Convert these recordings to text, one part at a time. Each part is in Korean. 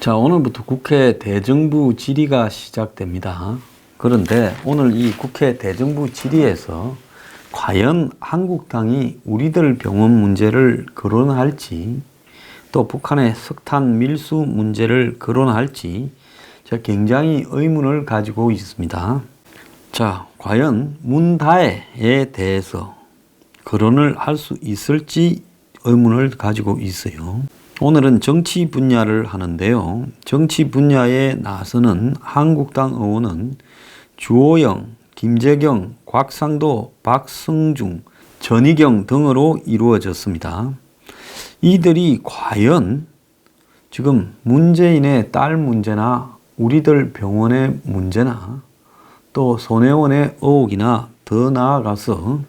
자, 오늘부터 국회 대정부 질의가 시작됩니다. 그런데 오늘 이 국회 대정부 질의에서 과연 한국당이 우리들 병원 문제를 거론할지, 또 북한의 석탄 밀수 문제를 거론할지 제가 굉장히 의문을 가지고 있습니다. 자, 과연 문다혜에 대해서 거론을 할 수 있을지 의문을 가지고 있어요. 오늘은 정치 분야를 하는데요. 정치 분야에 나서는 한국당 의원은 주호영, 김재경, 곽상도, 박승중, 전희경 등으로 이루어졌습니다. 이들이 과연 지금 문재인의 딸 문제나 우리들 병원의 문제나 또 손혜원의 의혹이나 더 나아가서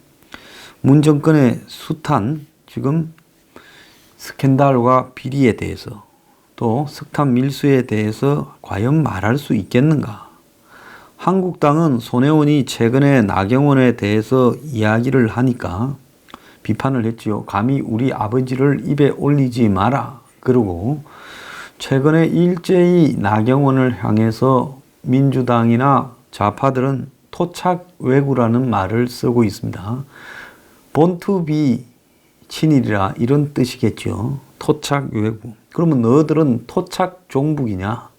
문 정권의 숱한 지금 스캔들과 비리에 대해서 또 석탄 밀수에 대해서 과연 말할 수 있겠는가? 한국당은 손혜원이 최근에 나경원에 대해서 이야기를 하니까 비판을 했지요. 감히 우리 아버지를 입에 올리지 마라. 그리고 최근에 일제히 나경원을 향해서 민주당이나 좌파들은 토착 왜구라는 말을 쓰고 있습니다. 본투비 친일이라 이런 뜻이겠죠. 토착 왜구. 그러면 너희들은 토착 종북이냐?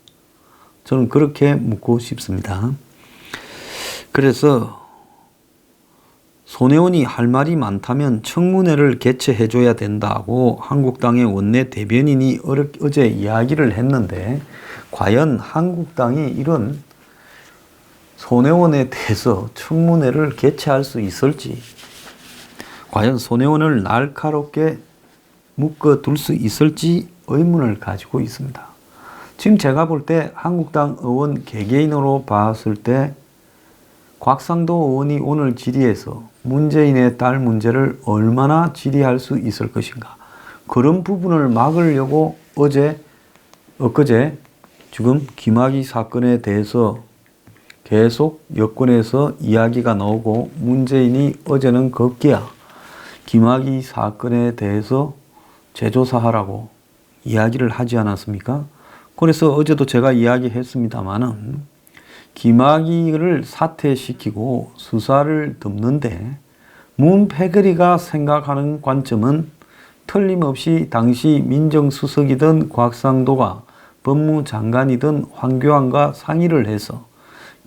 저는 그렇게 묻고 싶습니다. 그래서 손혜원이 할 말이 많다면 청문회를 개최해줘야 된다고 한국당의 원내 대변인이 어제 이야기를 했는데 과연 한국당이 이런 손혜원에 대해서 청문회를 개최할 수 있을지, 과연 손혜원을 날카롭게 묶어둘 수 있을지 의문을 가지고 있습니다. 지금 제가 볼 때 한국당 의원 개개인으로 봤을 때 곽상도 의원이 오늘 질의에서 문재인의 딸 문제를 얼마나 질의할 수 있을 것인가, 그런 부분을 막으려고 엊그제 지금 김학의 사건에 대해서 계속 여권에서 이야기가 나오고 문재인이 어제는 급기야 김학의 사건에 대해서 재조사하라고 이야기를 하지 않았습니까? 그래서 어제도 제가 이야기했습니다마는 김학의를 사퇴시키고 수사를 덮는데 문패거리가 생각하는 관점은 틀림없이 당시 민정수석이던 곽상도가 법무장관이던 황교안과 상의를 해서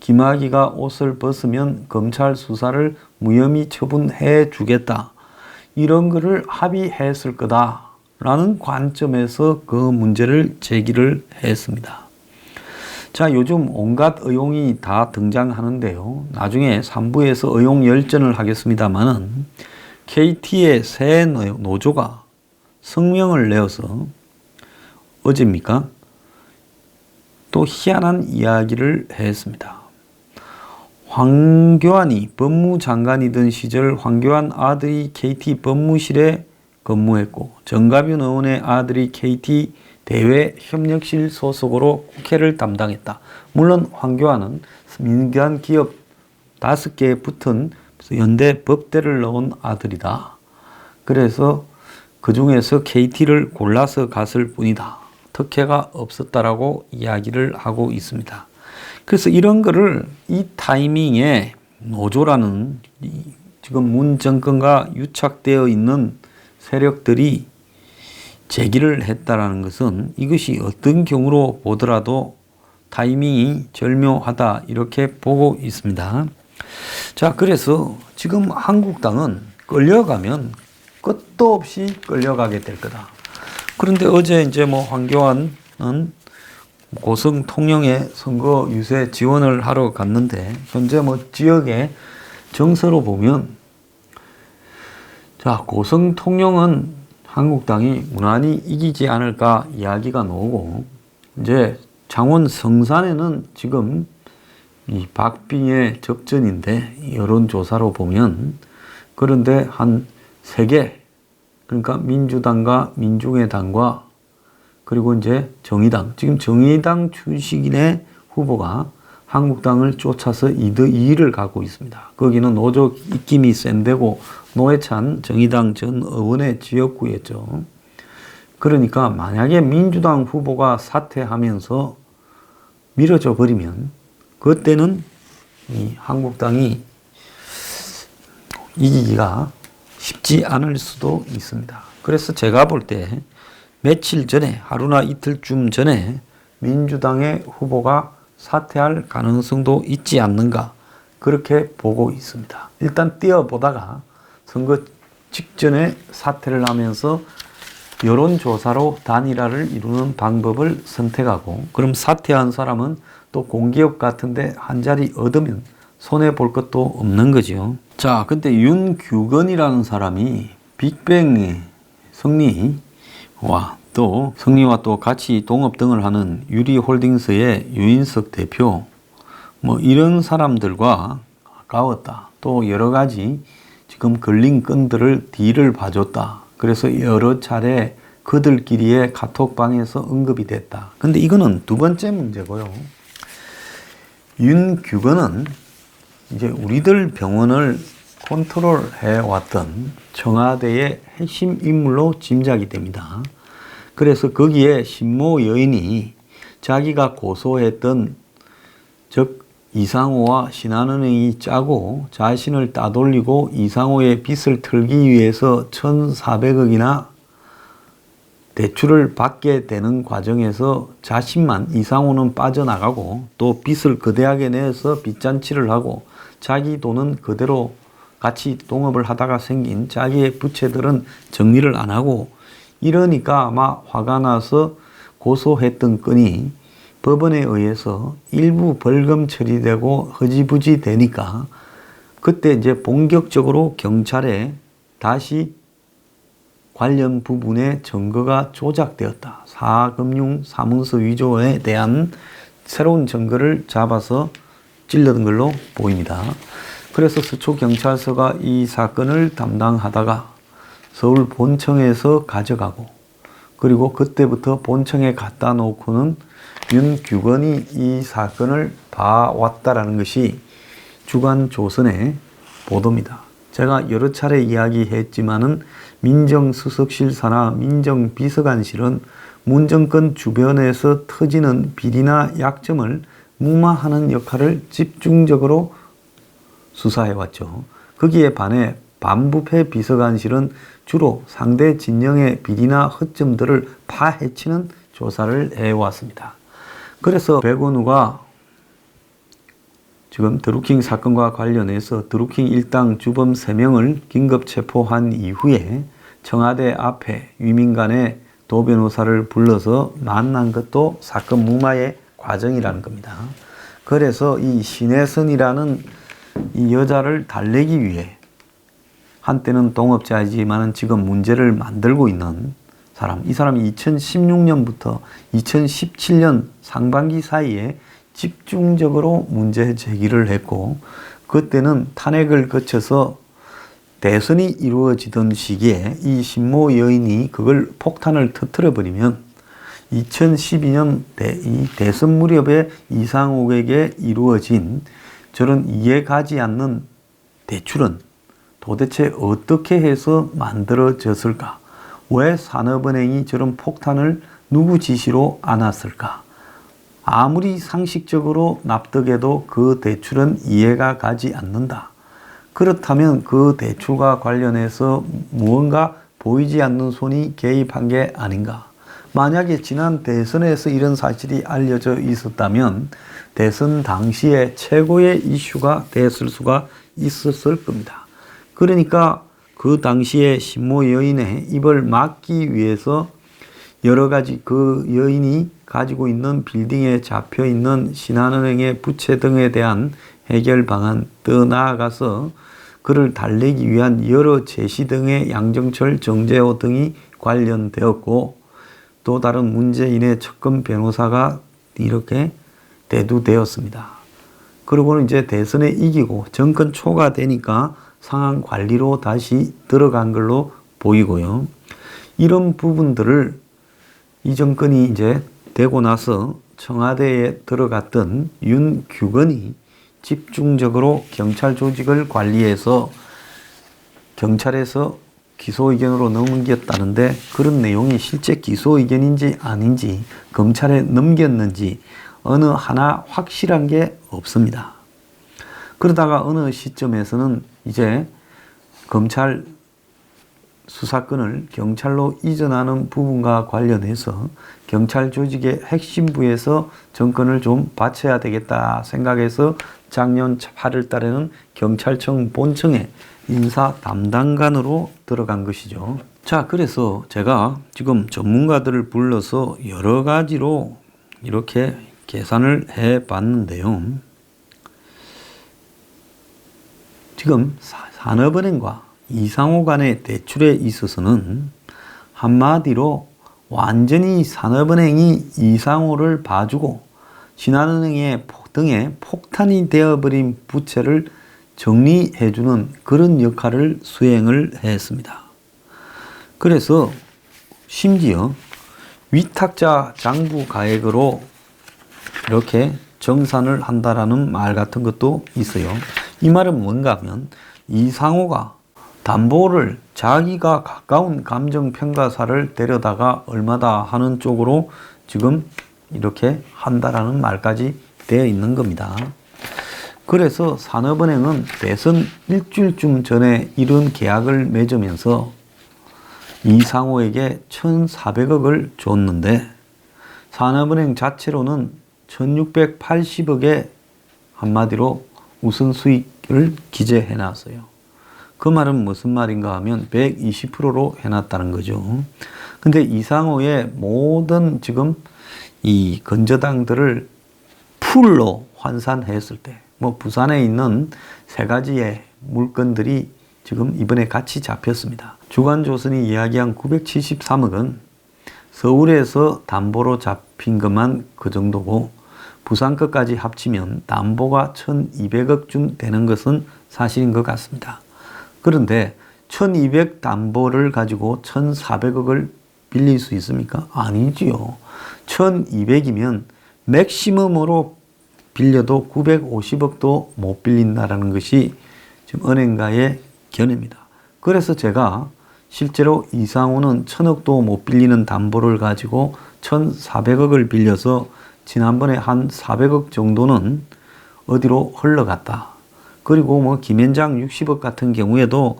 김학의가 옷을 벗으면 검찰 수사를 무혐의 처분해 주겠다, 이런 거를 합의했을 거다라는 관점에서 그 문제를 제기를 했습니다. 자, 요즘 온갖 의혹이 다 등장하는데요. 나중에 3부에서 의혹 열전을 하겠습니다만은 KT의 새 노조가 성명을 내어서 어제입니까? 또 희한한 이야기를 했습니다. 황교안이 법무장관이던 시절 황교안 아들이 KT 법무실에 근무했고 정가윤 의원의 아들이 KT 대외협력실 소속으로 국회를 담당했다. 물론 황교안은 민간 기업 5개에 붙은 연대 법대를 넣은 아들이다. 그래서 그 중에서 KT를 골라서 갔을 뿐이다. 특혜가 없었다라고 이야기를 하고 있습니다. 그래서 이런 거를 이 타이밍에 노조라는 지금 문 정권과 유착되어 있는 세력들이 제기를 했다라는 것은 이것이 어떤 경우로 보더라도 타이밍이 절묘하다, 이렇게 보고 있습니다. 자, 그래서 지금 한국당은 끌려가면 끝도 없이 끌려가게 될 거다. 그런데 어제 이제 황교안은 고성 통영에 선거 유세 지원을 하러 갔는데 현재 지역의 정서로 보면, 자, 고성 통영은 한국당이 무난히 이기지 않을까 이야기가 나오고, 이제 창원 성산에는 지금 이 박빙의 접전인데 여론조사로 보면, 그런데 한 3개, 그러니까 민주당과 민중의당과 그리고 이제 정의당, 지금 정의당 출신의 후보가 한국당을 쫓아서 2위를 갖고 있습니다. 거기는 노조 입김이 센 데고 노회찬 정의당 전 의원의 지역구였죠. 그러니까 만약에 민주당 후보가 사퇴하면서 미뤄져 버리면 그때는 이 한국당이 이기기가 쉽지 않을 수도 있습니다. 그래서 제가 볼 때 며칠 전에, 하루나 이틀쯤 전에 민주당의 후보가 사퇴할 가능성도 있지 않는가, 그렇게 보고 있습니다. 일단 뛰어보다가 선거 직전에 사퇴를 하면서 여론조사로 단일화를 이루는 방법을 선택하고, 그럼 사퇴한 사람은 또 공기업 같은데 한 자리 얻으면 손해볼 것도 없는 거죠. 자, 근데 윤규건이라는 사람이 빅뱅의 성리와 또 같이 동업 등을 하는 유리홀딩스의 유인석 대표, 뭐 이런 사람들과 가까웠다. 또 여러 가지 지금 걸린 건들을 딜을 봐줬다. 그래서 여러 차례 그들끼리의 카톡방에서 언급이 됐다. 근데 이거는 두 번째 문제고요. 윤규건은 이제 우리들 병원을 컨트롤해 왔던 청와대의 핵심 인물로 짐작이 됩니다. 그래서 거기에 신모 여인이 자기가 고소했던, 즉 이상호와 신한은행이 짜고 자신을 따돌리고 이상호의 빚을 털기 위해서 1,400억이나 대출을 받게 되는 과정에서 자신만, 이상호는 빠져나가고 또 빚을 거대하게 내서 빚잔치를 하고 자기 돈은 그대로 같이 동업을 하다가 생긴 자기의 부채들은 정리를 안 하고, 이러니까 아마 화가 나서 고소했던 건이 법원에 의해서 일부 벌금 처리되고 허지부지 되니까 그때 이제 본격적으로 경찰에 다시 관련 부분의 증거가 조작되었다. 사금융 사문서 위조에 대한 새로운 증거를 잡아서 찔러든 걸로 보입니다. 그래서 서초경찰서가 이 사건을 담당하다가 서울 본청에서 가져가고, 그리고 그때부터 본청에 갖다 놓고는 윤규건이 이 사건을 봐왔다라는 것이 주간 조선의 보도입니다. 제가 여러 차례 이야기했지만은 민정수석실 산하 민정비서관실은 문정권 주변에서 터지는 비리나 약점을 무마하는 역할을 집중적으로 수사해왔죠. 거기에 반해 반부패 비서관실은 주로 상대 진영의 비리나 허점들을 파헤치는 조사를 해왔습니다. 그래서 백원우가 지금 드루킹 사건과 관련해서 드루킹 일당 주범 3명을 긴급 체포한 이후에 청와대 앞에 위민간의 도 변호사를 불러서 만난 것도 사건 무마의 과정이라는 겁니다. 그래서 이 신혜선이라는 이 여자를 달래기 위해, 한때는 동업자이지만 지금 문제를 만들고 있는 사람, 이 사람이 2016년부터 2017년 상반기 사이에 집중적으로 문제 제기를 했고, 그때는 탄핵을 거쳐서 대선이 이루어지던 시기에 이 신모 여인이 그걸 폭탄을 터뜨려 버리면 2012년 이 대선 무렵에 이상옥에게 이루어진 저런 이해가지 않는 대출은 도대체 어떻게 해서 만들어졌을까? 왜 산업은행이 저런 폭탄을 누구 지시로 안았을까? 아무리 상식적으로 납득해도 그 대출은 이해가 가지 않는다. 그렇다면 그 대출과 관련해서 무언가 보이지 않는 손이 개입한 게 아닌가? 만약에 지난 대선에서 이런 사실이 알려져 있었다면 대선 당시에 최고의 이슈가 됐을 수가 있었을 겁니다. 그러니까 그 당시에 신모 여인의 입을 막기 위해서 여러 가지 그 여인이 가지고 있는 빌딩에 잡혀 있는 신한은행의 부채 등에 대한 해결 방안, 더 나아가서 그를 달래기 위한 여러 제시 등의 양정철, 정재호 등이 관련되었고, 또 다른 문재인의 측근 변호사가 이렇게 대두되었습니다. 그리고는 이제 대선에 이기고 정권 초가 되니까 상황 관리로 다시 들어간 걸로 보이고요. 이런 부분들을 이 정권이 이제 되고 나서 청와대에 들어갔던 윤규건이 집중적으로 경찰 조직을 관리해서 경찰에서 기소 의견으로 넘겼다는데 그런 내용이 실제 기소 의견인지 아닌지 검찰에 넘겼는지 어느 하나 확실한 게 없습니다. 그러다가 어느 시점에서는 이제 검찰 수사권을 경찰로 이전하는 부분과 관련해서 경찰 조직의 핵심부에서 정권을 좀 바쳐야 되겠다 생각해서 작년 8월 달에는 경찰청 본청에 인사 담당관으로 들어간 것이죠. 자, 그래서 제가 지금 전문가들을 불러서 여러 가지로 이렇게 계산을 해 봤는데요. 지금 산업은행과 이상호 간의 대출에 있어서는 한마디로 완전히 산업은행이 이상호를 봐주고 신한은행의 등에 폭탄이 되어버린 부채를 정리해주는 그런 역할을 수행을 했습니다. 그래서 심지어 위탁자 장부 가액으로 이렇게 정산을 한다라는 말 같은 것도 있어요. 이 말은 뭔가 하면 이상호가 담보를 자기가 가까운 감정평가사를 데려다가 얼마다 하는 쪽으로 지금 이렇게 한다라는 말까지 되어 있는 겁니다. 그래서 산업은행은 대선 일주일쯤 전에 이런 계약을 맺으면서 이상호에게 1,400억을 줬는데 산업은행 자체로는 1,680억의 한마디로 우선 수익을 기재해 놨어요. 그 말은 무슨 말인가 하면 120%로 해놨다는 거죠. 근데 이상호의 모든 지금 이 건저당들을 풀로 환산했을 때, 부산에 있는 세 가지의 물건들이 지금 이번에 같이 잡혔습니다. 주간조선이 이야기한 973억은 서울에서 담보로 잡힌 것만 그 정도고 부산 것까지 합치면 담보가 1,200억쯤 되는 것은 사실인 것 같습니다. 그런데 1,200 담보를 가지고 1,400억을 빌릴 수 있습니까? 아니지요. 1,200이면 맥시멈으로 빌려도 950억도 못 빌린다라는 것이 지금 은행가의 견해입니다. 그래서 제가 실제로 이상호는 1,000억도 못 빌리는 담보를 가지고 1,400억을 빌려서 지난번에 한 400억 정도는 어디로 흘러갔다. 그리고 김현장 60억 같은 경우에도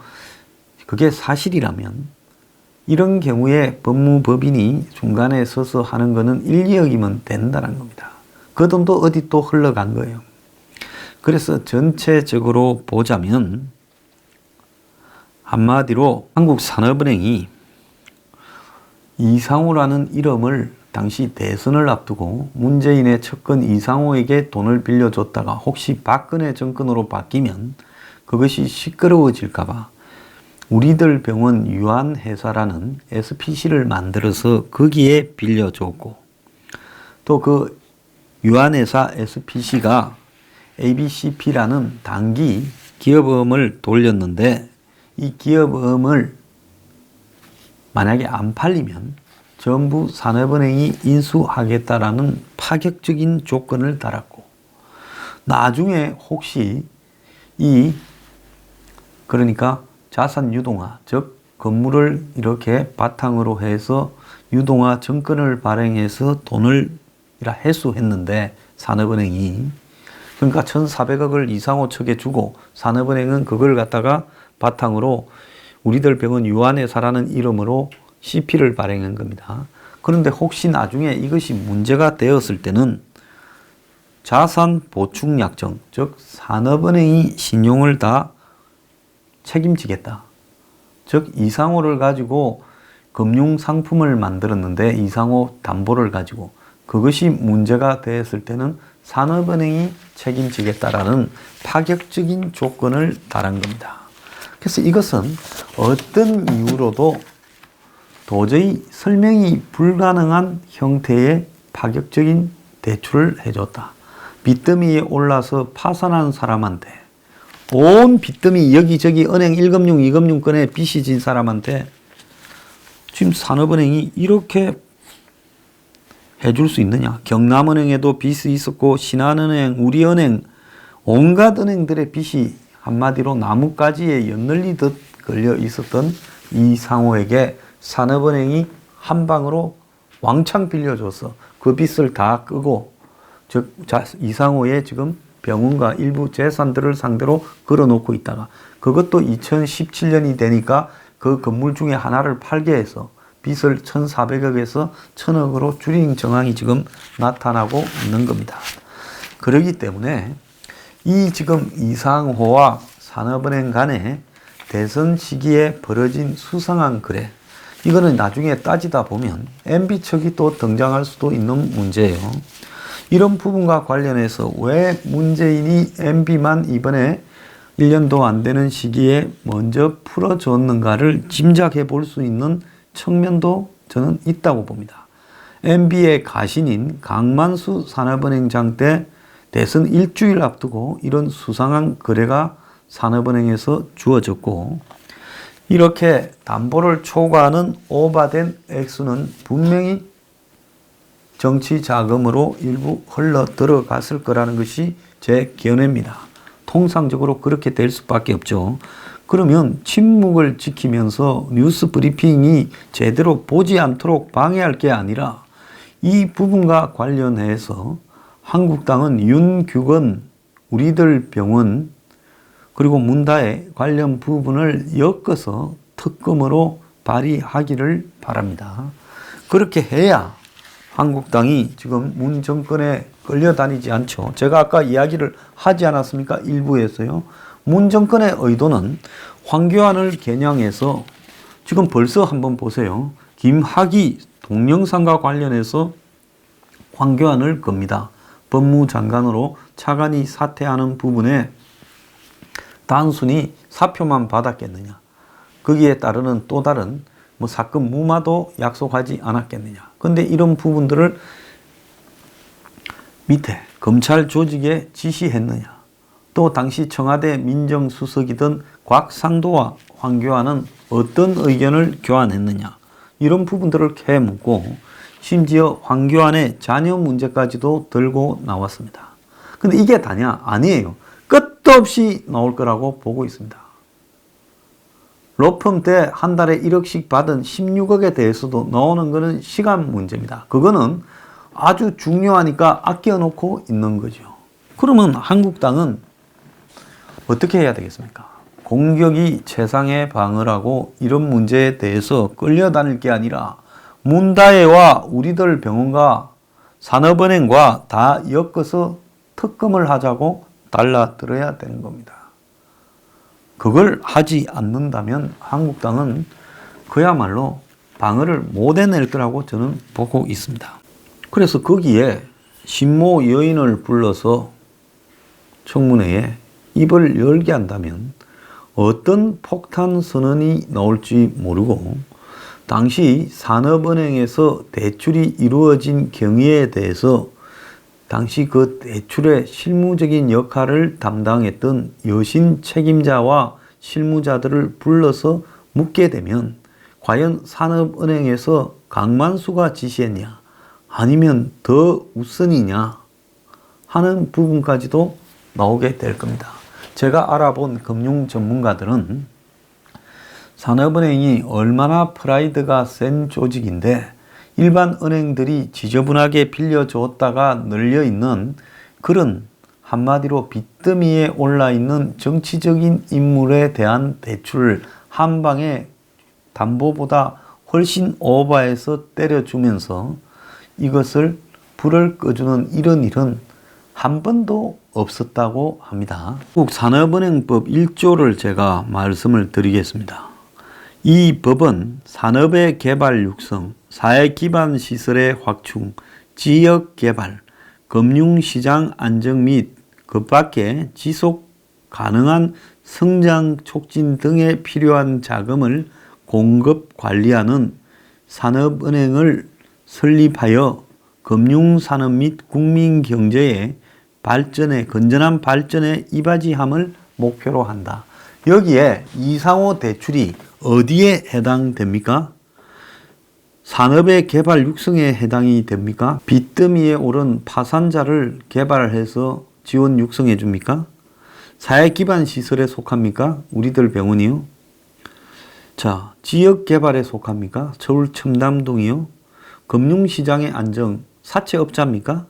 그게 사실이라면 이런 경우에 법무법인이 중간에 서서 하는 거는 1, 2억이면 된다는 겁니다. 그 돈도 어디 또 흘러간 거예요. 그래서 전체적으로 보자면 한마디로 한국산업은행이 이상호라는 이름을 당시 대선을 앞두고 문재인의 측근 이상호에게 돈을 빌려줬다가 혹시 박근혜 정권으로 바뀌면 그것이 시끄러워질까봐 우리들 병원 유한회사라는 SPC를 만들어서 거기에 빌려줬고 또 그 유한회사 SPC가 ABCP라는 단기 기업음을 돌렸는데 이 기업음을 만약에 안 팔리면 전부 산업은행이 인수하겠다라는 파격적인 조건을 달았고 나중에 혹시 그러니까 자산 유동화, 즉 건물을 이렇게 바탕으로 해서 유동화 정권을 발행해서 돈을 회수했는데 산업은행이 그러니까 1,400억을 이상호 측에 주고 산업은행은 그걸 갖다가 바탕으로 우리들 병원 유한회사라는 이름으로 CP를 발행한 겁니다. 그런데 혹시 나중에 이것이 문제가 되었을 때는 자산 보충 약정, 즉 산업은행이 신용을 다 책임지겠다. 즉 이상호를 가지고 금융 상품을 만들었는데 이상호 담보를 가지고 그것이 문제가 되었을 때는 산업은행이 책임지겠다라는 파격적인 조건을 달한 겁니다. 그래서 이것은 어떤 이유로도 도저히 설명이 불가능한 형태의 파격적인 대출을 해줬다. 빚더미에 올라서 파산한 사람한테 온 빚더미 여기저기 은행 1금융, 2금융권에 빚이 진 사람한테 지금 산업은행이 이렇게 해줄 수 있느냐. 경남은행에도 빚이 있었고 신한은행, 우리은행 온갖 은행들의 빚이 한마디로 나뭇가지에 연널리듯 걸려 있었던 이상호에게 산업은행이 한 방으로 왕창 빌려줘서 그 빚을 다 끄고, 즉 이상호의 지금 병원과 일부 재산들을 상대로 걸어놓고 있다가, 그것도 2017년이 되니까 그 건물 중에 하나를 팔게 해서 빚을 1,400억에서 1,000억으로 줄인 정황이 지금 나타나고 있는 겁니다. 그렇기 때문에 이 지금 이상호와 산업은행 간에 대선 시기에 벌어진 수상한 거래, 이거는 나중에 따지다 보면 MB척이 또 등장할 수도 있는 문제예요. 이런 부분과 관련해서 왜 문재인이 MB만 이번에 1년도 안 되는 시기에 먼저 풀어줬는가를 짐작해 볼 수 있는 측면도 저는 있다고 봅니다. MB의 가신인 강만수 산업은행장 때 대선 일주일 앞두고 이런 수상한 거래가 산업은행에서 주어졌고, 이렇게 담보를 초과하는 오바된 액수는 분명히 정치 자금으로 일부 흘러 들어갔을 거라는 것이 제 견해입니다. 통상적으로 그렇게 될 수밖에 없죠. 그러면 침묵을 지키면서 뉴스 브리핑이 제대로 보지 않도록 방해할 게 아니라 이 부분과 관련해서 한국당은 윤규건, 우리들 병원, 그리고 문다의 관련 부분을 엮어서 특검으로 발의하기를 바랍니다. 그렇게 해야 한국당이 지금 문 정권에 끌려다니지 않죠. 제가 아까 이야기를 하지 않았습니까? 일부에서요. 문 정권의 의도는 황교안을 겨냥해서 지금 벌써 한번 보세요. 김학의 동영상과 관련해서 황교안을 겁니다. 법무장관으로 차관이 사퇴하는 부분에 단순히 사표만 받았겠느냐, 거기에 따르는 또 다른 사건 무마도 약속하지 않았겠느냐. 근데 이런 부분들을 밑에 검찰 조직에 지시했느냐, 또 당시 청와대 민정수석이던 곽상도와 황교안은 어떤 의견을 교환했느냐, 이런 부분들을 캐묻고 심지어 황교안의 자녀 문제까지도 들고 나왔습니다. 근데 이게 다냐? 아니에요. 끝도 없이 나올 거라고 보고 있습니다. 로펌 때 한 달에 1억씩 받은 16억에 대해서도 나오는 것은 시간 문제입니다. 그거는 아주 중요하니까 아껴놓고 있는 거죠. 그러면 한국당은 어떻게 해야 되겠습니까? 공격이 최상의 방어라고 이런 문제에 대해서 끌려다닐 게 아니라 문다혜와 우리들 병원과 산업은행과 다 엮어서 특검을 하자고 달라들어야 되는 겁니다. 그걸 하지 않는다면 한국당은 그야말로 방어를 못 해낼 거라고 저는 보고 있습니다. 그래서 거기에 신모 여인을 불러서 청문회에 입을 열게 한다면 어떤 폭탄 선언이 나올지 모르고, 당시 산업은행에서 대출이 이루어진 경위에 대해서 당시 그 대출의 실무적인 역할을 담당했던 여신 책임자와 실무자들을 불러서 묻게 되면 과연 산업은행에서 강만수가 지시했냐, 아니면 더 우선이냐 하는 부분까지도 나오게 될 겁니다. 제가 알아본 금융 전문가들은 산업은행이 얼마나 프라이드가 센 조직인데 일반 은행들이 지저분하게 빌려줬다가 늘려있는 그런, 한마디로 빚더미에 올라있는 정치적인 인물에 대한 대출을 한 방에 담보보다 훨씬 오버해서 때려주면서 이것을 불을 꺼주는 이런 일은 한 번도 없었다고 합니다. 한국 산업은행법 1조를 제가 말씀을 드리겠습니다. 이 법은 산업의 개발 육성, 사회 기반 시설의 확충, 지역 개발, 금융시장 안정 및 그 밖에 지속 가능한 성장 촉진 등에 필요한 자금을 공급 관리하는 산업은행을 설립하여 금융산업 및 국민경제의 발전에, 건전한 발전에 이바지함을 목표로 한다. 여기에 이상호 대출이 어디에 해당됩니까? 산업의 개발 육성에 해당이 됩니까? 빚더미에 오른 파산자를 개발해서 지원 육성해 줍니까? 사회 기반 시설에 속합니까? 우리들 병원이요? 자, 지역 개발에 속합니까? 서울 첨담동이요? 금융시장의 안정, 사채업자입니까?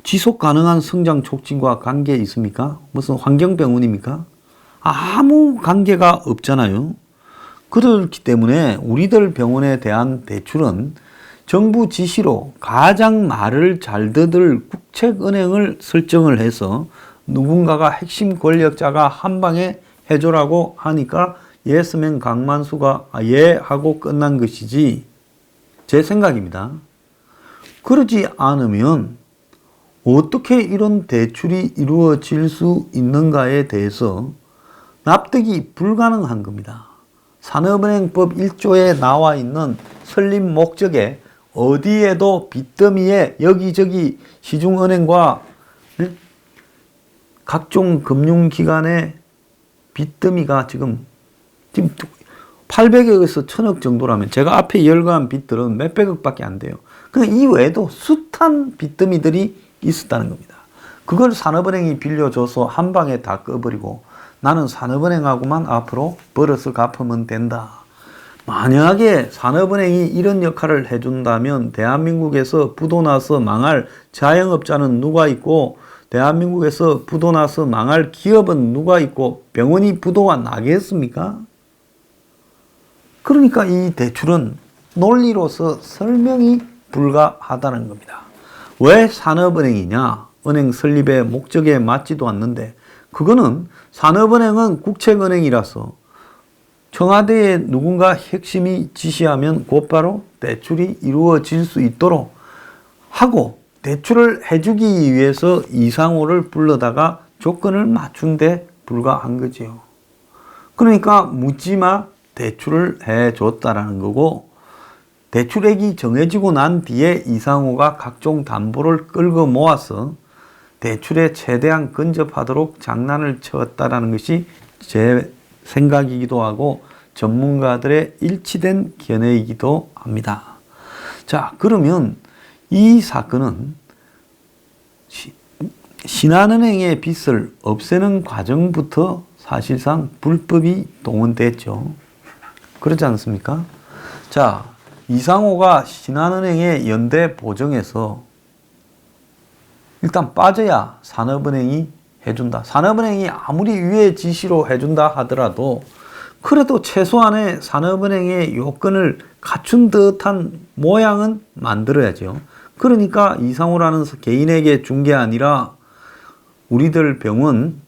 지속 가능한 성장 촉진과 관계 있습니까? 무슨 환경병원입니까? 아무 관계가 없잖아요. 그렇기 때문에 우리들 병원에 대한 대출은 정부 지시로 가장 말을 잘 듣을 국책은행을 설정을 해서 누군가가 핵심 권력자가 한 방에 해줘라고 하니까 예스맨 강만수가 예 하고 끝난 것이지, 제 생각입니다. 그러지 않으면 어떻게 이런 대출이 이루어질 수 있는가에 대해서 납득이 불가능한 겁니다. 산업은행법 1조에 나와 있는 설립 목적에 어디에도 빚더미에 여기저기 시중은행과 각종 금융기관의 빚더미가 지금 800억에서 1000억 정도라면 제가 앞에 열거한 빚들은 몇백억밖에 안 돼요. 이 외에도 숱한 빚더미들이 있었다는 겁니다. 그걸 산업은행이 빌려줘서 한 방에 다 꺼버리고 나는 산업은행하고만 앞으로 벌어서 갚으면 된다. 만약에 산업은행이 이런 역할을 해준다면 대한민국에서 부도나서 망할 자영업자는 누가 있고 대한민국에서 부도나서 망할 기업은 누가 있고 병원이 부도가 나겠습니까? 그러니까 이 대출은 논리로서 설명이 불가하다는 겁니다. 왜 산업은행이냐? 은행 설립의 목적에 맞지도 않는데, 그거는 산업은행은 국책은행이라서 청와대에 누군가 핵심이 지시하면 곧바로 대출이 이루어질 수 있도록 하고, 대출을 해주기 위해서 이상호를 불러다가 조건을 맞춘 데 불과한 거지요. 그러니까 묻지마 대출을 해줬다라는 거고, 대출액이 정해지고 난 뒤에 이상호가 각종 담보를 끌고 모아서 대출에 최대한 근접하도록 장난을 쳤다라는 것이 제 생각이기도 하고 전문가들의 일치된 견해이기도 합니다. 자, 그러면 이 사건은 신한은행의 빚을 없애는 과정부터 사실상 불법이 동원됐죠. 그렇지 않습니까? 자, 이상호가 신한은행의 연대 보증에서 일단 빠져야 산업은행이 해준다. 산업은행이 아무리 위의 지시로 해준다 하더라도 그래도 최소한의 산업은행의 요건을 갖춘 듯한 모양은 만들어야죠. 그러니까 이상호라는 개인에게 준 게 아니라 우리들 병원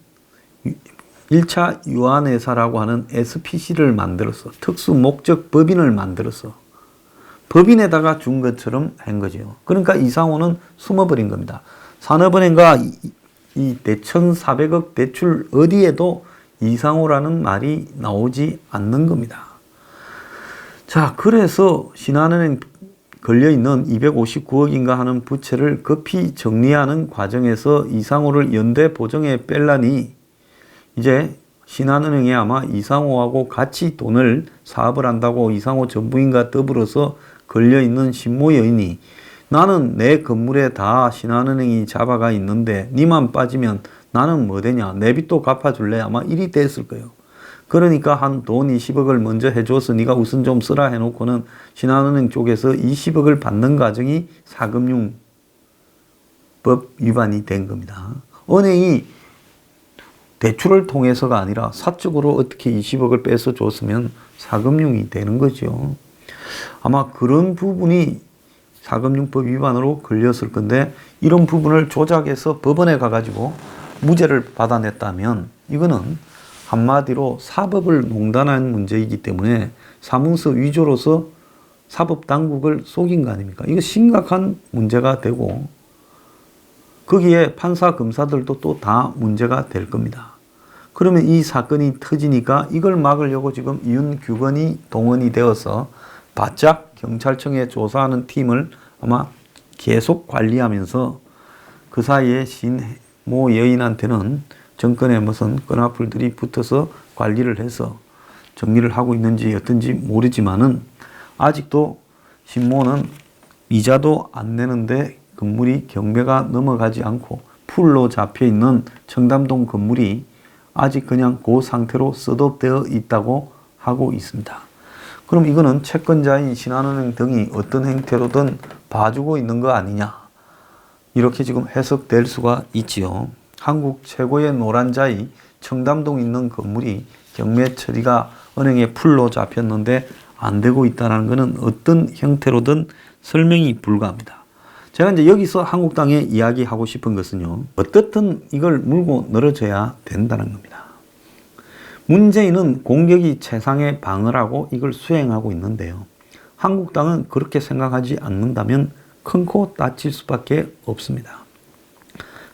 1차 유한회사라고 하는 SPC를 만들어서 특수 목적 법인을 만들어서 법인에다가 준 것처럼 한 거죠. 그러니까 이상호는 숨어버린 겁니다. 산업은행과 이 1,400억 대출 어디에도 이상호라는 말이 나오지 않는 겁니다. 자, 그래서 신한은행 걸려있는 259억인가 하는 부채를 급히 정리하는 과정에서 이상호를 연대 보증에 뺄라니 이제 신한은행이 아마 이상호하고 같이 돈을 사업을 한다고 이상호 전부인과 더불어서 걸려있는 신모 여인이 나는 내 건물에 다 신한은행이 잡아가 있는데 니만 빠지면 나는 뭐 되냐, 내 빚도 갚아줄래, 아마 이리 됐을 거예요. 그러니까 한 돈 20억을 먼저 해줘서 네가 우선 좀 쓰라 해놓고는 신한은행 쪽에서 20억을 받는 과정이 사금융법 위반이 된 겁니다. 은행이 대출을 통해서가 아니라 사적으로 어떻게 20억을 빼서 줬으면 사금융이 되는 거죠. 아마 그런 부분이 사금융법 위반으로 걸렸을 건데 이런 부분을 조작해서 법원에 가가지고 무죄를 받아냈다면 이거는 한마디로 사법을 농단한 문제이기 때문에 사문서 위조로서 사법당국을 속인 거 아닙니까? 이거 심각한 문제가 되고 거기에 판사, 검사들도 또 다 문제가 될 겁니다. 그러면 이 사건이 터지니까 이걸 막으려고 지금 윤규건이 동원이 되어서 바짝 경찰청에 조사하는 팀을 아마 계속 관리하면서 그 사이에 신모 여인한테는 정권의 무슨 끈화풀들이 붙어서 관리를 해서 정리를 하고 있는지 어떤지 모르지만은 아직도 신모는 이자도 안 내는데 건물이 경매가 넘어가지 않고 풀로 잡혀있는 청담동 건물이 아직 그냥 그 상태로 셋업되어 있다고 하고 있습니다. 그럼 이거는 채권자인 신한은행 등이 어떤 행태로든 봐주고 있는 거 아니냐, 이렇게 지금 해석될 수가 있지요. 한국 최고의 노란자이 청담동 있는 건물이 경매 처리가 은행에 풀로 잡혔는데 안 되고 있다는 것은 어떤 형태로든 설명이 불가합니다. 제가 이제 여기서 한국당에 이야기하고 싶은 것은요, 어떻든 이걸 물고 늘어져야 된다는 겁니다. 문재인은 공격이 최상의 방어라고 이걸 수행하고 있는데요, 한국당은 그렇게 생각하지 않는다면 큰 코 다칠 수밖에 없습니다.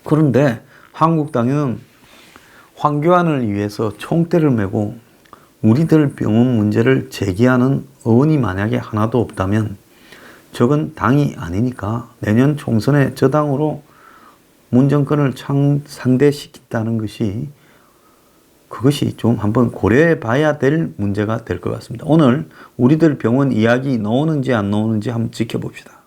그런데 한국당은 황교안을 위해서 총대를 메고 우리들 병원 문제를 제기하는 의원이 만약에 하나도 없다면 저건 당이 아니니까 내년 총선에 저당으로 문정권을 상대시킨다는 것이, 그것이 좀 한번 고려해 봐야 될 문제가 될 것 같습니다. 오늘 우리들 병원 이야기 나오는지 안 나오는지 한번 지켜봅시다.